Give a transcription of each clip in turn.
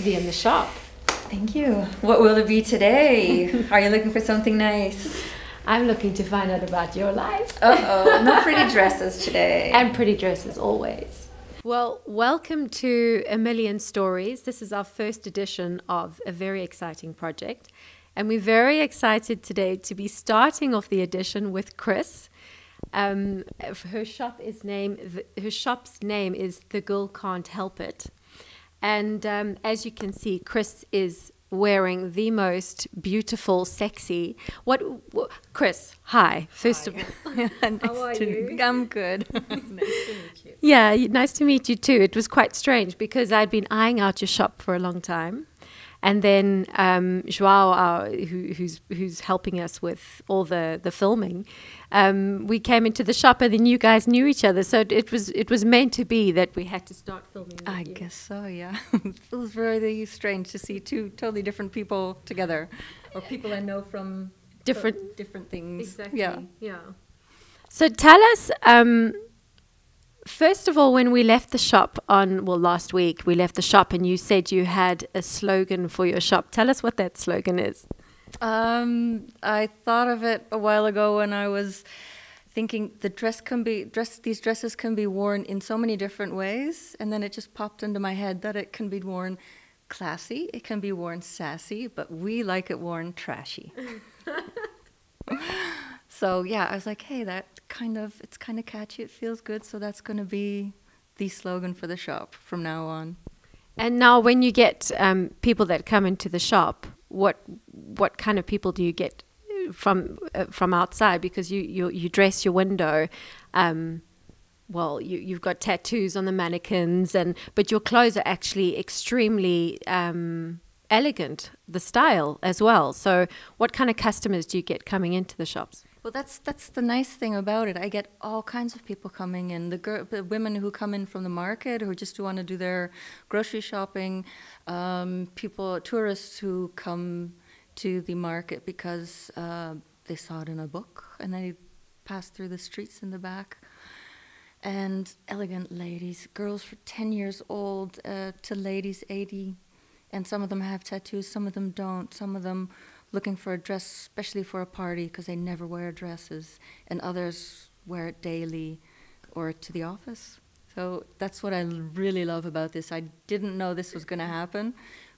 to be in the shop. Thank you. What will it be today? Are you looking for something nice? I'm looking to find out about your life. Uh-oh, no pretty dresses today. And pretty dresses, always. Well, welcome to A Million Stories. This is our first edition of a very exciting project. And we're very excited today to be starting off the edition with Chris. Her shop's name is The Girl Can't Help It. And as you can see, Chris is wearing the most beautiful, sexy. Chris, hi. First of all, How are you? I'm good. Nice to meet you. Yeah, nice to meet you too. It was quite strange because I'd been eyeing out your shop for a long time. And then Joao, who's helping us with all the filming, we came into the shop and then you guys knew each other. So it was meant to be that we had to start filming with I you. guess so, yeah. It feels really strange to see two totally different people together. Or people I know from different things. Exactly, yeah. So tell us... first of all, when we left the shop last week, we left the shop and you said you had a slogan for your shop. Tell us what that slogan is. I thought of it a while ago when I was thinking these dresses can be worn in so many different ways. And then it just popped into my head that it can be worn classy, it can be worn sassy, but we like it worn trashy. So yeah, I was like, hey, it's kind of catchy, it feels good, so that's going to be the slogan for the shop from now on. And now when you get people that come into the shop, what kind of people do you get from outside? Because you dress your window, you've got tattoos on the mannequins, but your clothes are actually extremely elegant, the style as well. So what kind of customers do you get coming into the shops? Well, that's the nice thing about it. I get all kinds of people coming in. The women who come in from the market, who just want to do their grocery shopping. Tourists who come to the market because they saw it in a book and they pass through the streets in the back. And elegant ladies, girls for 10 years old to ladies 80. And some of them have tattoos, some of them don't. Some of them looking for a dress, especially for a party, because they never wear dresses, and others wear it daily or to the office. So that's what I really love about this. I didn't know this was going to happen,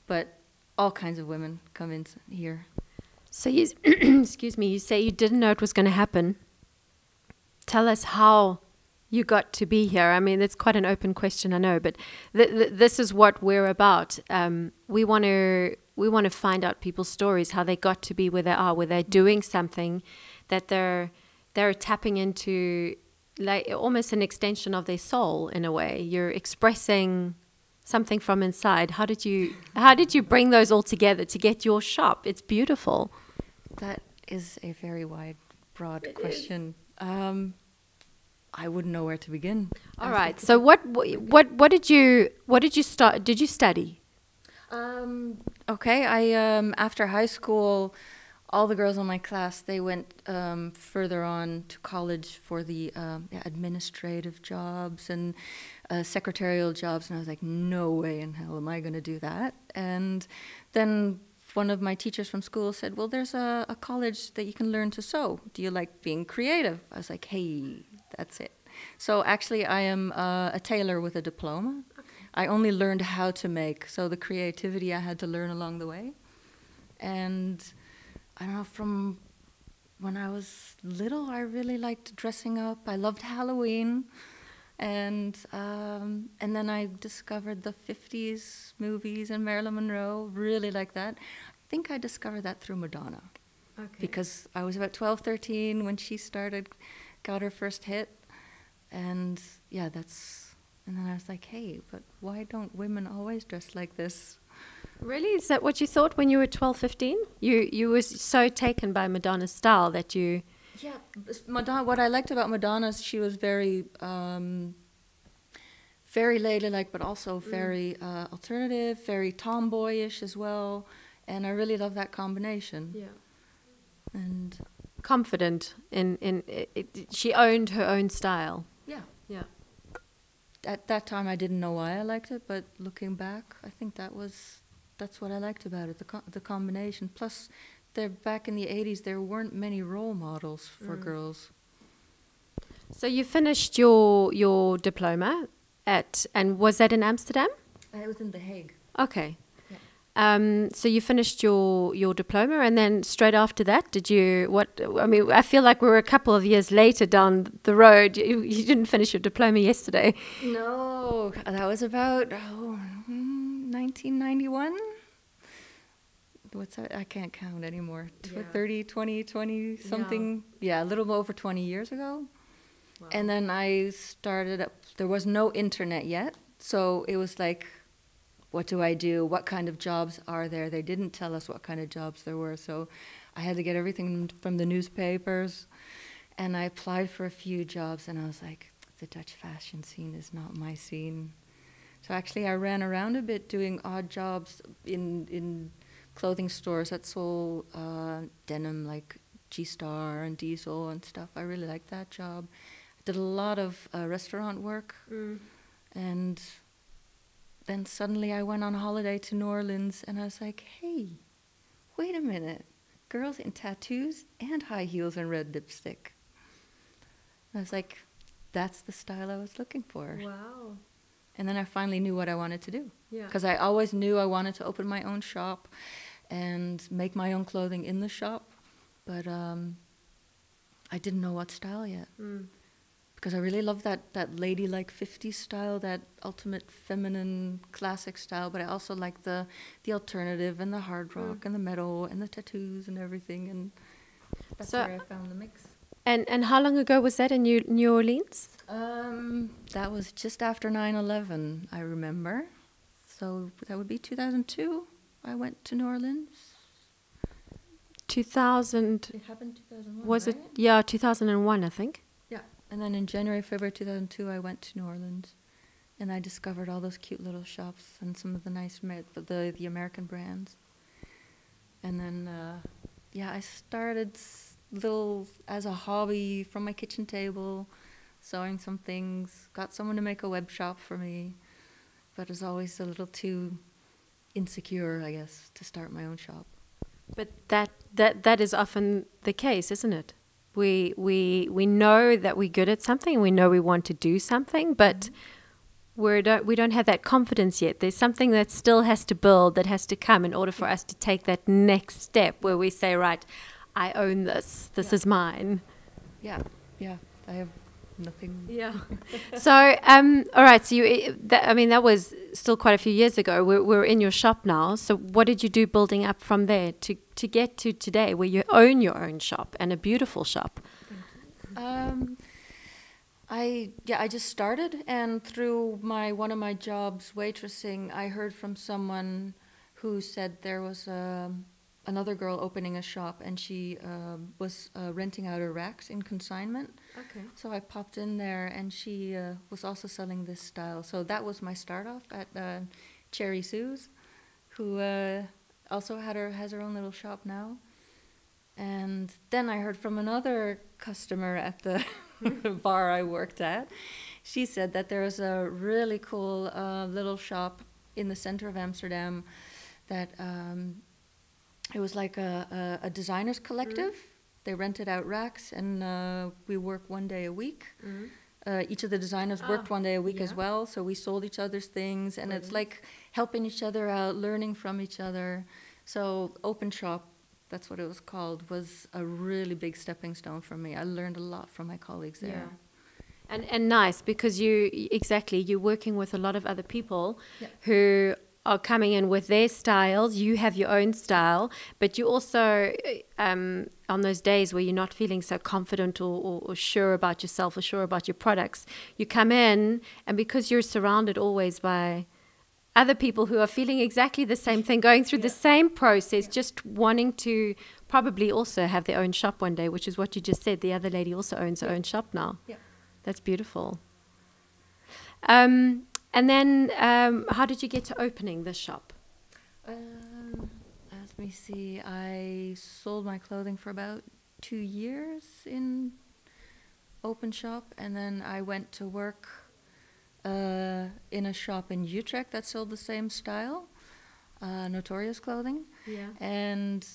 but all kinds of women come in here. So you, excuse me, you say you didn't know it was going to happen. Tell us how you got to be here. I mean, it's quite an open question, I know, but this is what we're about. We want to find out people's stories, how they got to be where they are, where they're doing something that they're tapping into, like almost an extension of their soul in a way. You're expressing something from inside. How did you bring those all together to get your shop? It's beautiful. That is a very wide, broad question. I wouldn't know where to begin. All right. So what did you start? Did you study? Okay, I after high school, all the girls in my class, they went further on to college for the administrative jobs and secretarial jobs, and I was like, no way in hell am I going to do that. And then one of my teachers from school said, well, there's a college that you can learn to sew. Do you like being creative? I was like, hey, that's it. So actually I am a tailor with a diploma. I only learned how to make, so the creativity I had to learn along the way. And I don't know, from when I was little, I really liked dressing up. I loved Halloween. And then I discovered the 50s movies and Marilyn Monroe, really like that. I think I discovered that through Madonna. Okay. Because I was about 12, 13 when she got her first hit. And yeah, and then I was like, hey, but why don't women always dress like this? Really? Is that what you thought when you were 12, 15? You were so taken by Madonna's style that you... Yeah, Madonna. What I liked about Madonna is she was very ladylike, but also very alternative, very tomboyish as well. And I really love that combination. Yeah. And confident in it, she owned her own style. Yeah. Yeah. At that time, I didn't know why I liked it, but looking back, I think that was that's what I liked about it, the combination. Plus, back in the 80s, there weren't many role models for girls. So you finished your diploma and was that in Amsterdam? I was in The Hague. Okay. Yeah. So you finished your diploma, and then straight after that, did you, I mean, I feel like we're a couple of years later down the road. You didn't finish your diploma yesterday. No, that was about 1991. What's that? I can't count anymore. 30, 20 something. Yeah, a little over 20 years ago. Wow. And then I started up. There was no internet yet, so it was like, what do I do? What kind of jobs are there? They didn't tell us what kind of jobs there were, so I had to get everything from the newspapers. And I applied for a few jobs, and I was like, the Dutch fashion scene is not my scene. So actually, I ran around a bit doing odd jobs in clothing stores that sold denim, like G-Star and Diesel and stuff. I really liked that job. I did a lot of restaurant work, and then suddenly I went on holiday to New Orleans, and I was like, hey, wait a minute. Girls in tattoos and high heels and red lipstick. And I was like, that's the style I was looking for. Wow. And then I finally knew what I wanted to do. Yeah. Because I always knew I wanted to open my own shop and make my own clothing in the shop. But I didn't know what style yet. Because I really love that ladylike 50s style, that ultimate feminine classic style. But I also like the alternative and the hard rock and the metal and the tattoos and everything. And that's where I found the mix. And how long ago was that in New Orleans? That was just after 9/11, I remember. So that would be 2002. I went to New Orleans. 2000. It happened 2001, Was right? it? Yeah, 2001, I think. Yeah. And then in January, February 2002, I went to New Orleans. And I discovered all those cute little shops and some of the nice, the American brands. And then, I started little as a hobby from my kitchen table, sewing some things, got someone to make a web shop for me, but was always a little too insecure, I guess, to start my own shop. But that is often the case, isn't it? We know that we're good at something, we know we want to do something, but we don't have that confidence yet. There's something that still has to build, that has to come in order for us to take that next step where we say, right, I own this. This is mine. Yeah. I have nothing. Yeah. So, all right. So that was still quite a few years ago. We're in your shop now. So, what did you do building up from there to get to today, where you own your own shop and a beautiful shop? I just started, and through one of my jobs, waitressing, I heard from someone who said there was another girl opening a shop, and she was renting out her racks in consignment. Okay. So I popped in there, and she was also selling this style. So that was my start off at Cherry Sue's, who also has her own little shop now. And then I heard from another customer at the bar I worked at. She said that there was a really cool little shop in the center of Amsterdam that it was like a designer's collective. They rented out racks, and we worked 1 day a week. Each of the designers worked 1 day a week as well, so we sold each other's things, and it's like helping each other out, learning from each other. So Open Shop, that's what it was called, was a really big stepping stone for me. I learned a lot from my colleagues there. Yeah. And nice, because you're working with a lot of other people who are coming in with their styles. You have your own style, but you also, on those days where you're not feeling so confident or sure about yourself or sure about your products, you come in, and because you're surrounded always by other people who are feeling exactly the same thing, going through the same process, just wanting to probably also have their own shop one day, which is what you just said. The other lady also owns her own shop now. Yeah. That's beautiful. And then how did you get to opening this shop? Let me see. I sold my clothing for about 2 years in Open Shop, and then I went to work in a shop in Utrecht that sold the same style. Notorious clothing. Yeah. And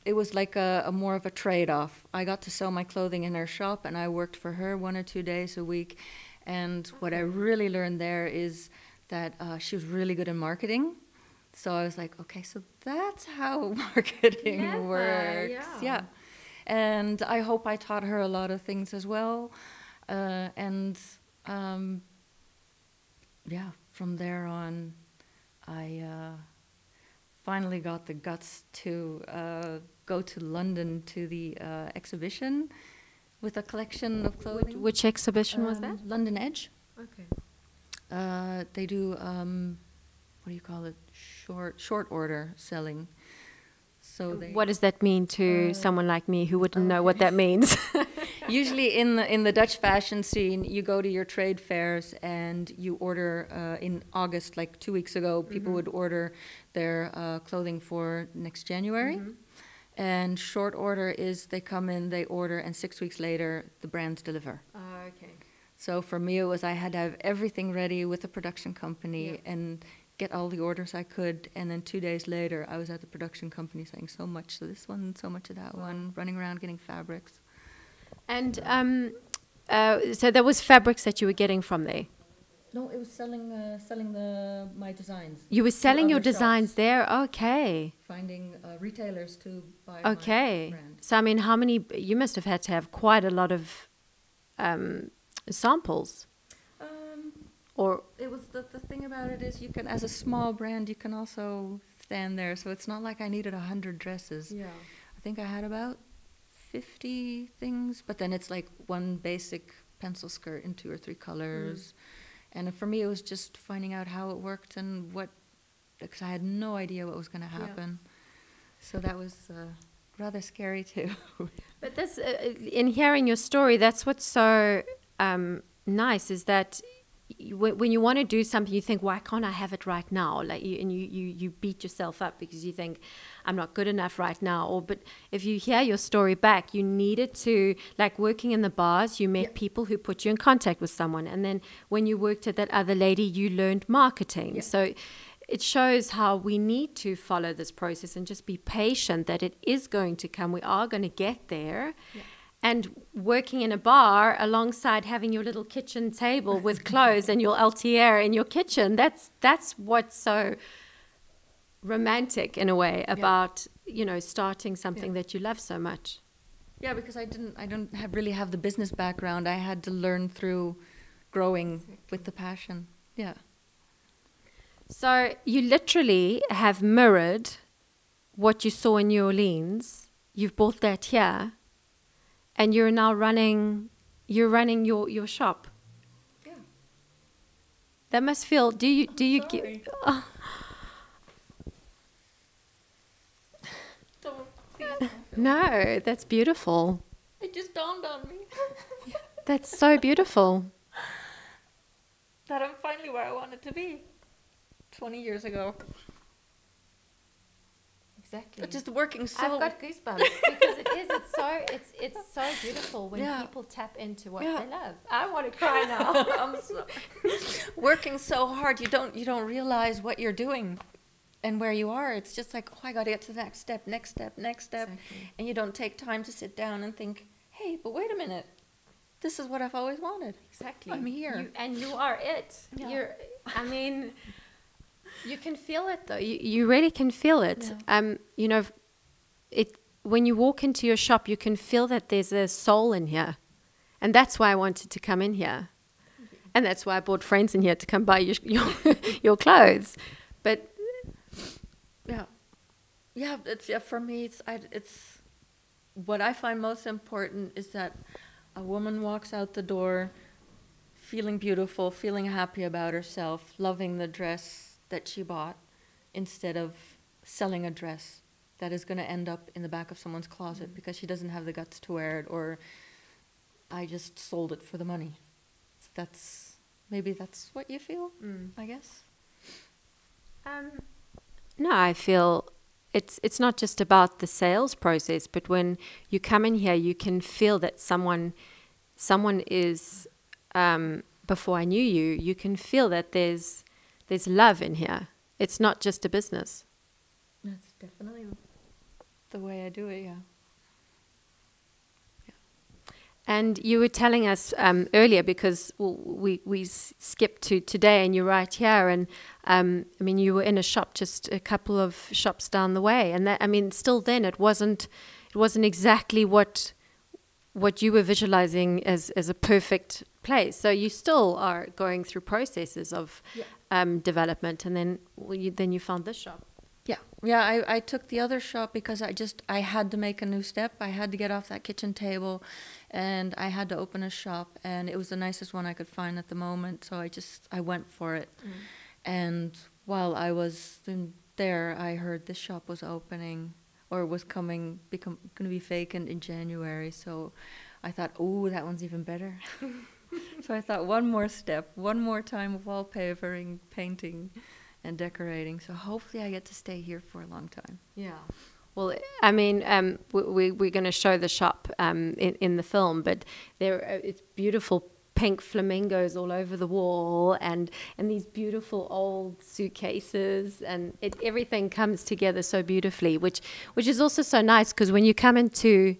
it was like a more of a trade-off. I got to sew my clothing in her shop, and I worked for her 1 or 2 days a week. And what I really learned there is that she was really good in marketing. So I was like, okay, so that's how marketing works. Yeah. And I hope I taught her a lot of things as well. From there on, I finally got the guts to go to London to the exhibition with a collection of clothing. Which exhibition was that? London Edge. Okay. They do, what do you call it? Short order selling. So what does that mean to someone like me who wouldn't know what that means? Usually in the Dutch fashion scene, you go to your trade fairs and you order, in August, like 2 weeks ago, people would order their clothing for next January. And short order is they come in, they order, and 6 weeks later, the brands deliver. Okay. So for me, it was I had to have everything ready with the production company and get all the orders I could. And then 2 days later, I was at the production company saying so much to this one, so much to that one, running around getting fabrics. And so there was fabrics that you were getting from there? No, it was selling my designs. You were selling your designs shops. there? Okay. Finding retailers to buy Okay. my brand. So, I mean, how many, you must have had to have quite a lot of samples. Or it was the thing about it is you can, as a small brand, you can also stand there. So it's not like I needed 100 dresses. Yeah. I think I had about 50 things, but then it's like one basic pencil skirt in 2 or 3 colors. And for me, it was just finding out how it worked and because I had no idea what was going to happen. So that was rather scary too. But that's, in hearing your story, that's what's so nice, is that when you want to do something, you think, why can't I have it right now? Like you beat yourself up because you think, I'm not good enough right now. But if you hear your story back, you needed to, like working in the bars, you met people who put you in contact with someone. And then when you worked at that other lady, you learned marketing. Yeah. So it shows how we need to follow this process and just be patient that it is going to come. We are going to get there. Yeah. And working in a bar alongside having your little kitchen table with clothes and your LTR in your kitchen, that's what's so romantic in a way about, starting something that you love so much. Yeah, because I don't really have the business background. I had to learn through growing with the passion. Yeah. So you literally have mirrored what you saw in New Orleans. You've brought that here. And you're now running your shop. Yeah. That must feel, do you get... Oh. No, that's beautiful. It just dawned on me. That's so beautiful. That I'm finally where I wanted to be 20 years ago. Exactly. But just working so... I've got goosebumps because it's so beautiful when people tap into what they love. I want to cry now. Working so hard, you don't realize what you're doing and where you are. It's just like, I got to get to the next step. Exactly. And you don't take time to sit down and think, hey, but wait a minute. This is what I've always wanted. Exactly. I'm here. You are it. Yeah. You can feel it though. You really can feel it. Yeah. When you walk into your shop, you can feel that there's a soul in here, and that's why I wanted to come in here, and that's why I brought friends in here to come buy your clothes. But for me, it's what I find most important is that a woman walks out the door, feeling beautiful, feeling happy about herself, loving the dress that she bought, instead of selling a dress that is going to end up in the back of someone's closet because she doesn't have the guts to wear it, or I just sold it for the money. So maybe that's what you feel, I guess. No, I feel it's not just about the sales process, but when you come in here, you can feel that someone is, before I knew you, you can feel that there's love in here. It's not just a business. the way I do it. Yeah. And you were telling us earlier, because we skipped to today, and you're right here. And I mean, you were in a shop just a couple of shops down the way, and that, I mean, still then it wasn't exactly what you were visualizing as a perfect place. So you still are going through processes of development, and then you found this shop. Yeah. I took the other shop because I had to make a new step. I had to get off that kitchen table, and I had to open a shop, and it was the nicest one I could find at the moment. So I went for it. And while I was there, I heard this shop was opening, or was going to be vacant in January. So I thought, oh, that one's even better. So I thought, one more step, one more time of wallpapering, painting, and decorating. So hopefully I get to stay here for a long time. Yeah. Well, I mean, we're going to show the shop in the film, but it's beautiful pink flamingos all over the wall, and these beautiful old suitcases, and everything comes together so beautifully, which is also so nice, because when you come into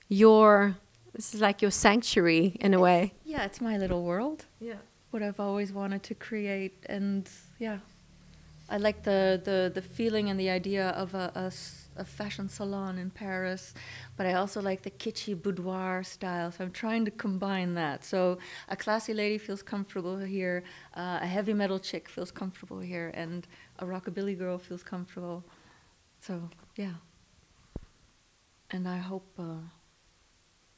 this is like your sanctuary in a way. Yeah, it's my little world. Yeah. What I've always wanted to create, and yeah. I like the feeling and the idea of a fashion salon in Paris, but I also like the kitschy boudoir style. So I'm trying to combine that. So a classy lady feels comfortable here, a heavy metal chick feels comfortable here, and a rockabilly girl feels comfortable. So yeah. And I hope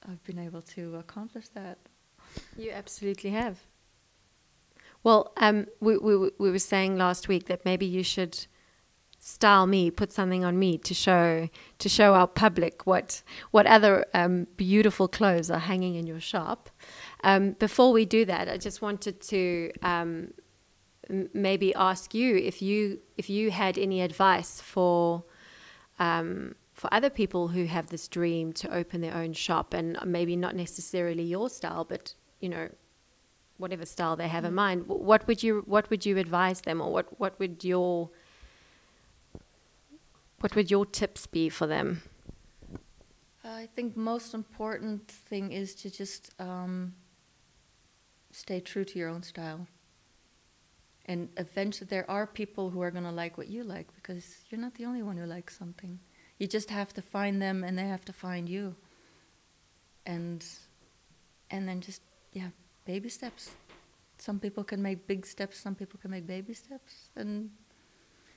I've been able to accomplish that. You absolutely have. Well, we were saying last week that maybe you should style me, put something on me to show our public what other beautiful clothes are hanging in your shop. Before we do that, I just wanted to maybe ask you if you had any advice for other people who have this dream to open their own shop, and maybe not necessarily your style, but whatever style they have in mind. What would you advise them, or what would your tips be for them? I think most important thing is to just stay true to your own style. And eventually there are people who are going to like what you like, because you're not the only one who likes something. You just have to find them, and they have to find you. And then just, baby steps. Some people can make big steps, some people can make baby steps. And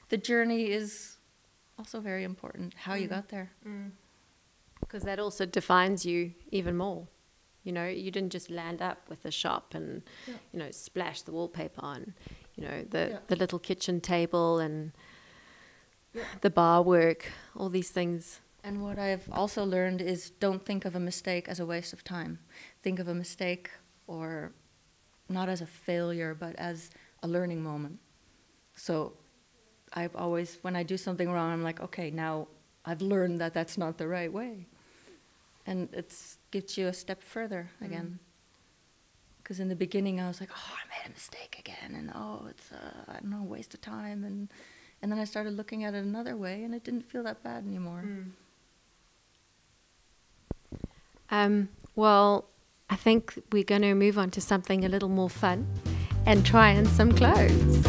the journey is also very important, how you got there. Because that also defines you even more. You didn't just land up with a shop and, splash the wallpaper on, the little kitchen table and the bar work, all these things. And what I've also learned is, don't think of a mistake as a waste of time. Think of a mistake, or not as a failure, but as a learning moment. So I've always, when I do something wrong, I'm like, okay, now I've learned that that's not the right way. And it gets you a step further again. Because in the beginning I was like, oh, I made a mistake again, and it's I don't know, a waste of time. And then I started looking at it another way, and it didn't feel that bad anymore. Well, I think we're going to move on to something a little more fun and try on some clothes.